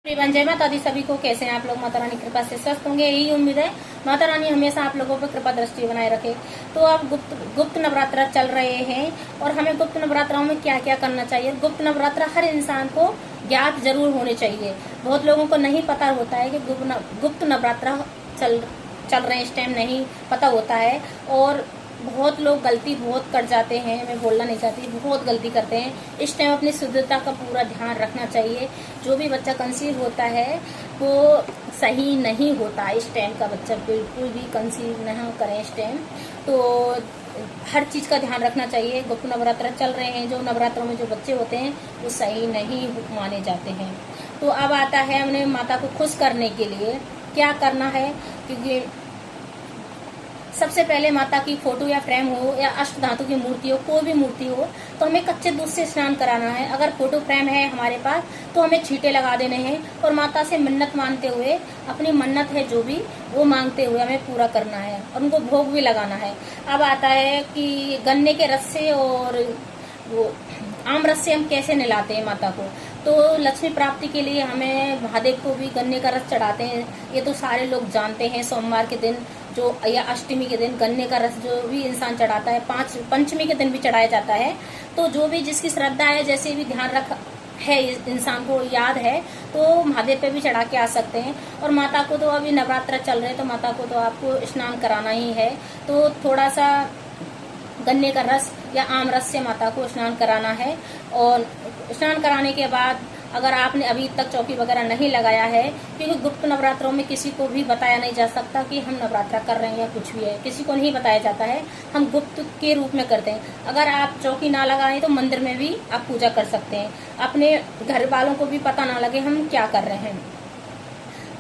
Everyone, जय माता दी सभी को। कैसे हैं आप लोग? माता रानी कृपा से स्वस्थ होंगे, यही उम्मीद है। माता रानी हमेशा आप लोगों पर कृपा दृष्टि बनाए रखे। तो अब गुप्त नवरात्र चल रहे हैं और हमें गुप्त नवरात्रों में क्या क्या करना चाहिए। गुप्त नवरात्र हर इंसान को ज्ञात जरूर होने चाहिए। बहुत लोगों को नहीं पता होता है कि गुप्त नवरात्र चल रहे हैं, इस टाइम नहीं पता होता है। और बहुत लोग गलती बहुत कर जाते हैं, मैं बोलना नहीं चाहती, बहुत गलती करते हैं। इस टाइम अपनी शुद्धता का पूरा ध्यान रखना चाहिए। जो भी बच्चा कंसीव होता है वो सही नहीं होता। इस टाइम का बच्चा बिल्कुल भी कंसीव नहीं करें इस टाइम। तो हर चीज का ध्यान रखना चाहिए। गुप्त नवरात्र चल रहे हैं, जो नवरात्रों में जो बच्चे होते हैं वो सही नहीं माने जाते हैं। तो अब आता है हमने माता को खुश करने के लिए क्या करना है। क्योंकि सबसे पहले माता की फोटो या फ्रेम हो या अष्ट धातु की मूर्ति हो, कोई भी मूर्ति हो, तो हमें कच्चे दूध से स्नान कराना है। अगर फोटो फ्रेम है हमारे पास तो हमें छींटे लगा देने हैं और माता से मन्नत मानते हुए, अपनी मन्नत है जो भी वो मांगते हुए हमें पूरा करना है और उनको भोग भी लगाना है। अब आता है कि गन्ने के रस से और वो आम रस से हम कैसे नहलाते हैं माता को। तो लक्ष्मी प्राप्ति के लिए हमें महादेव को भी गन्ने का रस चढ़ाते हैं, ये तो सारे लोग जानते हैं। सोमवार के दिन जो या अष्टमी के दिन गन्ने का रस जो भी इंसान चढ़ाता है, पंचमी के दिन भी चढ़ाया जाता है। तो जो भी जिसकी श्रद्धा है, जैसे भी ध्यान रख है, इंसान को याद है, तो महादेव पे भी चढ़ा के आ सकते हैं। और माता को तो अभी नवरात्र चल रहे हैं तो माता को तो आपको स्नान कराना ही है। तो थोड़ा सा गन्ने का रस या आम रस से माता को स्नान कराना है। और स्नान कराने के बाद अगर आपने अभी तक चौकी वगैरह नहीं लगाया है, क्योंकि गुप्त नवरात्रों में किसी को भी बताया नहीं जा सकता कि हम नवरात्रा कर रहे हैं या कुछ भी है, किसी को नहीं बताया जाता है। हम गुप्त के रूप में करते हैं। अगर आप चौकी ना लगाएं तो मंदिर में भी आप पूजा कर सकते हैं, अपने घर वालों को भी पता ना लगे हम क्या कर रहे हैं।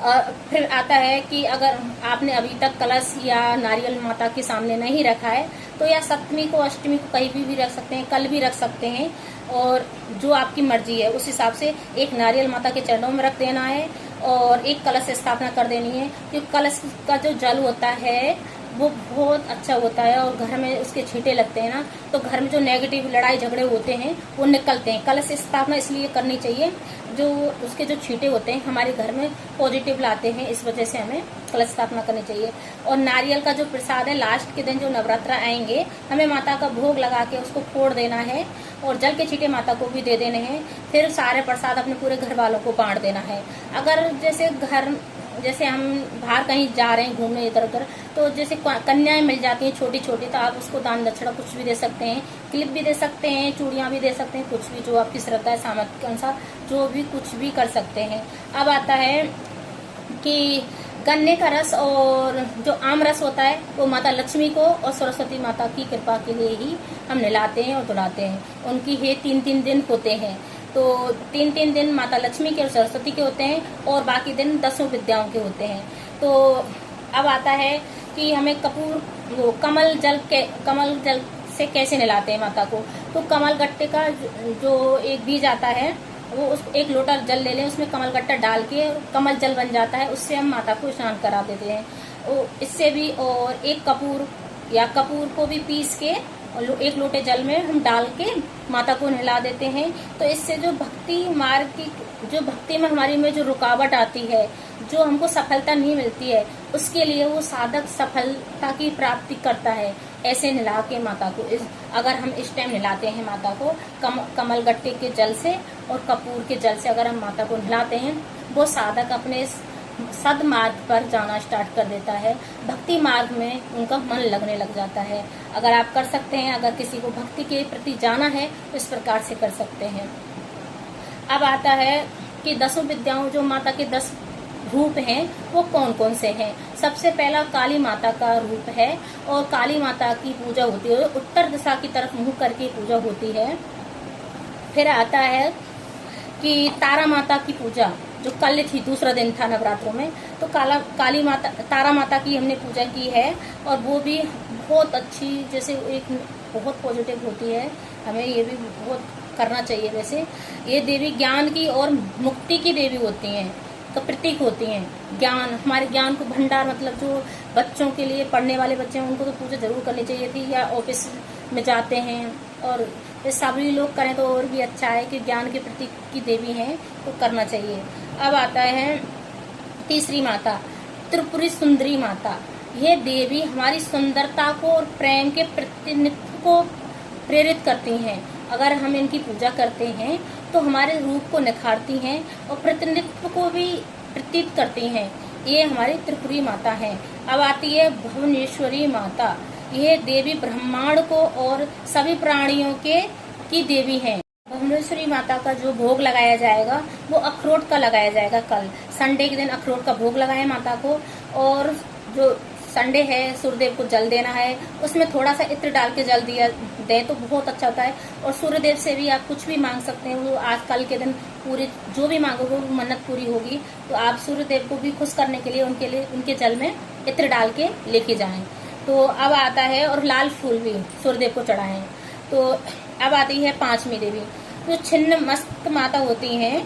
और फिर आता है कि अगर आपने अभी तक कलश या नारियल माता के सामने नहीं रखा है तो या सप्तमी को अष्टमी को कहीं भी रख सकते हैं, कल भी रख सकते हैं। और जो आपकी मर्जी है उस हिसाब से एक नारियल माता के चरणों में रख देना है और एक कलश स्थापना कर देनी है। क्योंकि कलश का जो जल होता है वो बहुत अच्छा होता है और घर में उसके छींटे लगते हैं ना, तो घर में जो नेगेटिव लड़ाई झगड़े होते हैं वो निकलते हैं। कलश स्थापना इसलिए करनी चाहिए, जो उसके जो छींटे होते हैं हमारे घर में पॉजिटिव लाते हैं, इस वजह से हमें कलश स्थापना करनी चाहिए। और नारियल का जो प्रसाद है, लास्ट के दिन जो नवरात्र आएंगे हमें माता का भोग लगा के उसको फोड़ देना है और जल के छींटे माता को भी दे देने हैं। फिर सारे प्रसाद अपने पूरे घर वालों को बांट देना है। अगर जैसे हम बाहर कहीं जा रहे हैं घूमने इधर उधर, तो जैसे कन्याएं मिल जाती हैं छोटी छोटी, तो आप उसको दान दक्षिणा कुछ भी दे सकते हैं, क्लिप भी दे सकते हैं, चूड़ियां भी दे सकते हैं, कुछ भी जो आपकी श्रद्धा है सामर्थ्य के अनुसार जो भी कुछ भी कर सकते हैं। अब आता है कि गन्ने का रस और जो आम रस होता है वो माता लक्ष्मी को और सरस्वती माता की कृपा के लिए ही हम नहलाते हैं और धुलाते हैं। उनकी ये 3-3 दिन होते हैं। तो 3-3 दिन माता लक्ष्मी के और सरस्वती के होते हैं और बाकी दिन 10 विद्याओं के होते हैं। तो अब आता है कि हमें कमल जल से कैसे नहलाते हैं माता को। तो कमल गट्टे का जो एक बीज आता है वो उस 1 लोटा जल ले लें, उसमें कमल गट्टा डाल के कमल जल बन जाता है, उससे हम माता को स्नान करा देते हैं। इससे भी, और एक कपूर को भी पीस के और 1 लोटे जल में हम डाल के माता को नहला देते हैं। तो इससे जो भक्ति में हमारी में जो रुकावट आती है, जो हमको सफलता नहीं मिलती है, उसके लिए वो साधक सफलता की प्राप्ति करता है। ऐसे नहला के माता को अगर हम इस टाइम नहलाते हैं माता को कमल गट्टे के जल से और कपूर के जल से अगर हम माता को नहलाते हैं, वो साधक अपने सदमार्ग पर जाना स्टार्ट कर देता है। भक्ति मार्ग में उनका मन लगने लग जाता है। अगर आप कर सकते हैं, अगर किसी को भक्ति के प्रति जाना है तो इस प्रकार से कर सकते हैं। अब आता है कि 10 विद्याओं, जो माता के 10 रूप हैं वो कौन कौन से हैं। सबसे पहला काली माता का रूप है और काली माता की पूजा होती है, उत्तर दिशा की तरफ मुंह करके पूजा होती है। फिर आता है कि तारा माता की पूजा, जो कल थी, दूसरा दिन था नवरात्रों में, तो तारा माता की हमने पूजा की है और वो भी बहुत अच्छी, जैसे एक बहुत पॉजिटिव होती है, हमें ये भी बहुत करना चाहिए। वैसे ये देवी ज्ञान की और मुक्ति की देवी होती हैं, का प्रतीक होती हैं। ज्ञान, हमारे ज्ञान को भंडार, मतलब जो बच्चों के लिए पढ़ने वाले बच्चे हैं उनको तो पूजा जरूर करनी चाहिए थी, या ऑफिस में जाते हैं और ये सभी लोग करें तो और भी अच्छा है कि ज्ञान के प्रतीक की देवी हैं तो करना चाहिए। अब आता है तीसरी माता, त्रिपुरी सुंदरी माता। ये देवी हमारी सुंदरता को और प्रेम के प्रतिनिधित्व को प्रेरित करती हैं। अगर हम इनकी पूजा करते हैं तो हमारे रूप को निखारती हैं और प्रतिनिधित्व को भी प्रतीत करती हैं। ये हमारी त्रिपुरी माता है। अब आती है भुवनेश्वरी माता। ये देवी ब्रह्मांड को और सभी प्राणियों की देवी है। भुवनेश्वरी माता का जो भोग लगाया जाएगा वो अखरोट का लगाया जाएगा। कल संडे के दिन अखरोट का भोग लगाए माता को, और जो संडे है सूर्यदेव को जल देना है, उसमें थोड़ा सा इत्र डाल के जल दिया दे तो बहुत अच्छा होता है। और सूर्यदेव से भी आप कुछ भी मांग सकते हैं, वो आज कल के दिन पूरी जो भी मांगोगे वो मन्नत पूरी होगी। तो आप सूर्यदेव को भी खुश करने के लिए उनके जल में इत्र डाल के लेके जाएं। तो अब आता है, और लाल फूल भी सूर्यदेव को चढ़ाएं। तो अब आती है पांचवी देवी, जो छिन्न मस्त माता होती हैं।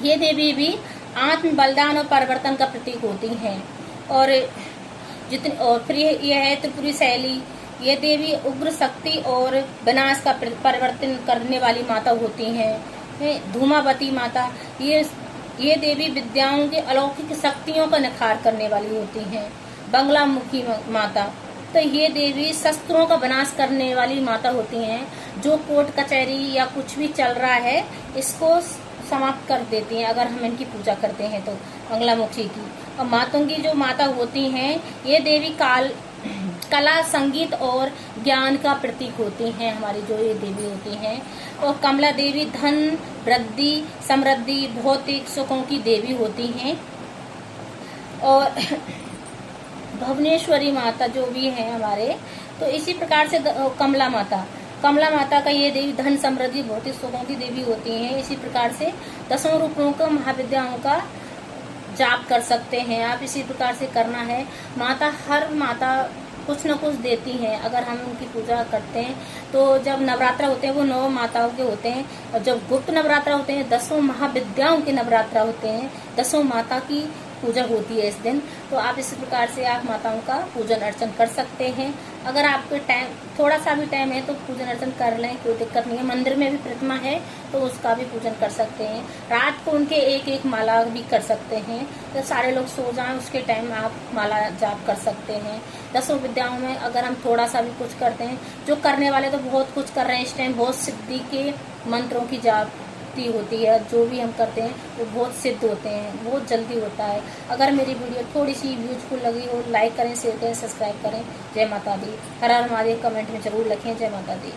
ये देवी भी आत्म बलिदान और परिवर्तन का प्रतीक होती हैं। और फिर ये है त्रिपुरी शैली। ये देवी उग्र शक्ति और विनाश का परिवर्तन करने वाली माता होती हैं। धूमावती माता, ये देवी विद्याओं के अलौकिक शक्तियों का निखार करने वाली होती हैं। बंगलामुखी माता, तो ये देवी शस्त्रों का विनाश करने वाली माता होती हैं। जो कोर्ट कचहरी या कुछ भी चल रहा है इसको समाप्त कर देती हैं अगर हम इनकी पूजा करते हैं तो, बंगलामुखी की। और मातंगी जो माता होती हैं, ये देवी कला, संगीत और ज्ञान का प्रतीक होती हैं हमारी जो ये देवी होती हैं। और कमला देवी धन, वृद्धि, समृद्धि, भौतिक सुखों की देवी होती हैं। और भुवनेश्वरी माता जो भी है हमारे, तो इसी प्रकार से कमला माता का ये देवी धन, समृद्धि, भौतिक सुखों की देवी होती हैं। इसी प्रकार से 10 रूपों का महाविद्याओं का जाप कर सकते हैं आप। इसी प्रकार से करना है। हर माता कुछ न कुछ देती हैं अगर हम उनकी पूजा करते हैं। तो जब नवरात्र होते हैं वो 9 माताओं के होते हैं, और जब गुप्त नवरात्र होते हैं 10 महाविद्याओं के नवरात्र होते हैं। 10 माता की पूजा होती है इस दिन। तो आप इस प्रकार से आप माताओं का पूजन अर्चन कर सकते हैं। अगर आपके टाइम थोड़ा सा भी टाइम है तो पूजन अर्चन कर लें, कोई दिक्कत नहीं है। मंदिर में भी प्रतिमा है तो उसका भी पूजन कर सकते हैं। रात को उनके एक माला भी कर सकते हैं। तो सारे लोग सो जाएं उसके टाइम आप माला जाप कर सकते हैं। 10 विद्याओं में अगर हम थोड़ा सा भी कुछ करते हैं, जो करने वाले तो बहुत कुछ कर रहे हैं इस टाइम, बहुत सिद्धि के मंत्रों की जाप होती है। जो भी हम करते हैं वो बहुत सिद्ध होते हैं, बहुत जल्दी होता है। अगर मेरी वीडियो थोड़ी सी यूजफुल लगी हो, लाइक करें, शेयर करें, सब्सक्राइब करें। जय माता दी। हर हर महादेव कमेंट में जरूर लिखें। जय माता दी।